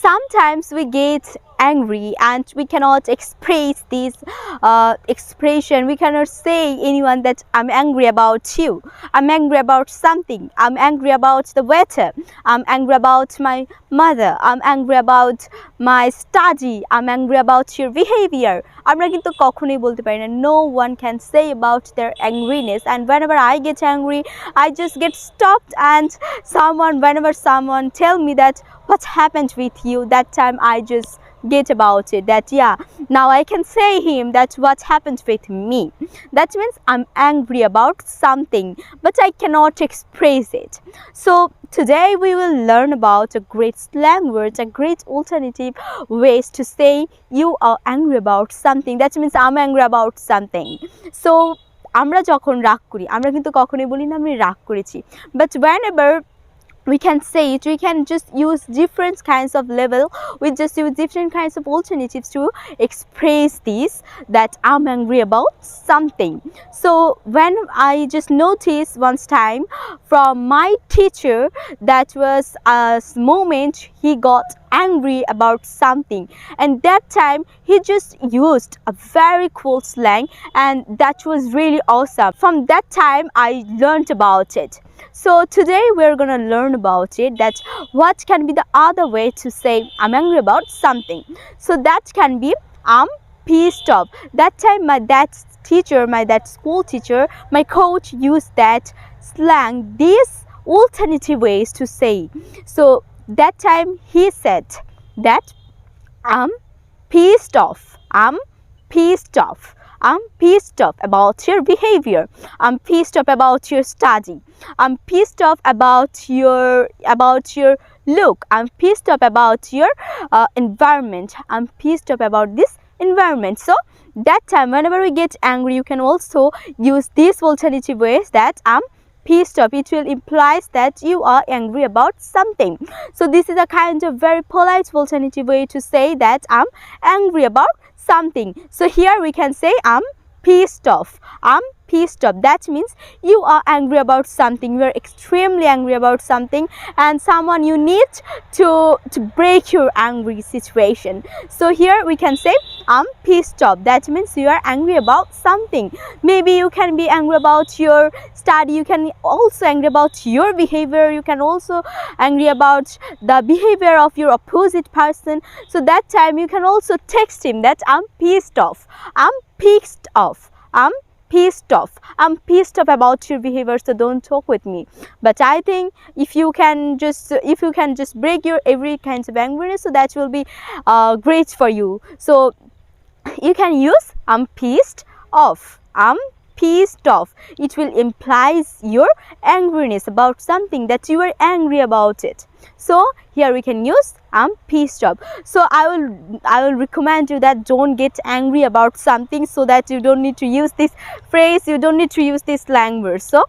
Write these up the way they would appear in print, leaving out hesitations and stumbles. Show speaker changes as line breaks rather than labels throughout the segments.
sometimes we get angry and we cannot express this expression. We cannot say anyone that I'm angry about you, I'm angry about something, I'm angry about the weather, I'm angry about my mother, I'm angry about my study, I'm angry about your behavior. আমরা কিন্তু কখনোই বলতে পারি না, no one can say about their angriness. And whenever I get angry, I just get stopped, and whenever someone tell me that what happened with you, that time I just get about it, that yeah, now I can say him that what happened with me. That means I'm angry about something but I cannot express it. So today we will learn about a great slang words, a great alternative ways to say you are angry about something. That means I'm angry about something. So আমরা যখন রাগ করি, আমরা কিন্তু কখনোই বলি না আমি রাগ করেছি, but whenever we can say it, we can just use different kinds of level, we just use different kinds of alternatives to express this, that I'm angry about something. So when I just noticed once time from my teacher, that was a moment he got angry about something, and that time he just used a very cool slang, and that was really awesome. From that time I learned about it. So today we're gonna learn about it, that what can be the other way to say I'm angry about something. So that can be I'm pissed off. That time my school teacher, my coach used that slang, these alternative ways to say. So that time he said that I'm pissed off, I'm pissed off, I'm pissed off about your behavior, I'm pissed off about your study, I'm pissed off about your look, I'm pissed off about your environment, I'm pissed off about this environment. So that time whenever we get angry, you can also use these alternative ways, that I'm pissed off. It will implies that you are angry about something. So this is a kind of very polite alternative way to say that I'm angry about something. So here we can say I'm pissed off, I'm pissed off. That means you are angry about something, you are extremely angry about something, and someone you need to break your angry situation. So here we can say I'm pissed off. That means you are angry about something. Maybe you can be angry about your study, you can also angry about your behavior, you can also angry about the behavior of your opposite person. So that time you can also text him that I'm pissed off, I'm pissed off, I'm pissed off, I'm pissed off about your behavior, so don't talk with me. But I think if you can just break your every kind of angriness, so that will be great for you. So you can use I'm pissed off, I'm pissed off. It will implies your angriness about something, that you are angry about it. So here we can use I'm pissed off. So I will recommend you that don't get angry about something, so that you don't need to use this phrase, you don't need to use this slang word. So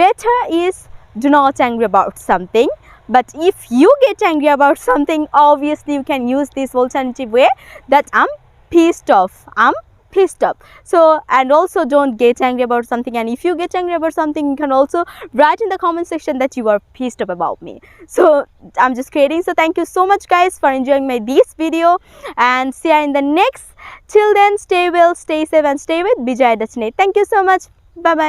better is do not angry about something. But if you get angry about something, obviously you can use this alternative way, that I'm pissed off, I'm pissed off. So, and also don't get angry about something, and if you get angry about something, you can also write in the comment section that you are pissed off about me. So I'm just kidding. So thank you so much guys for enjoying this video, and see you in the next. Till then, stay well, stay safe, and stay with Bijaya Dachne. Thank you so much. Bye bye.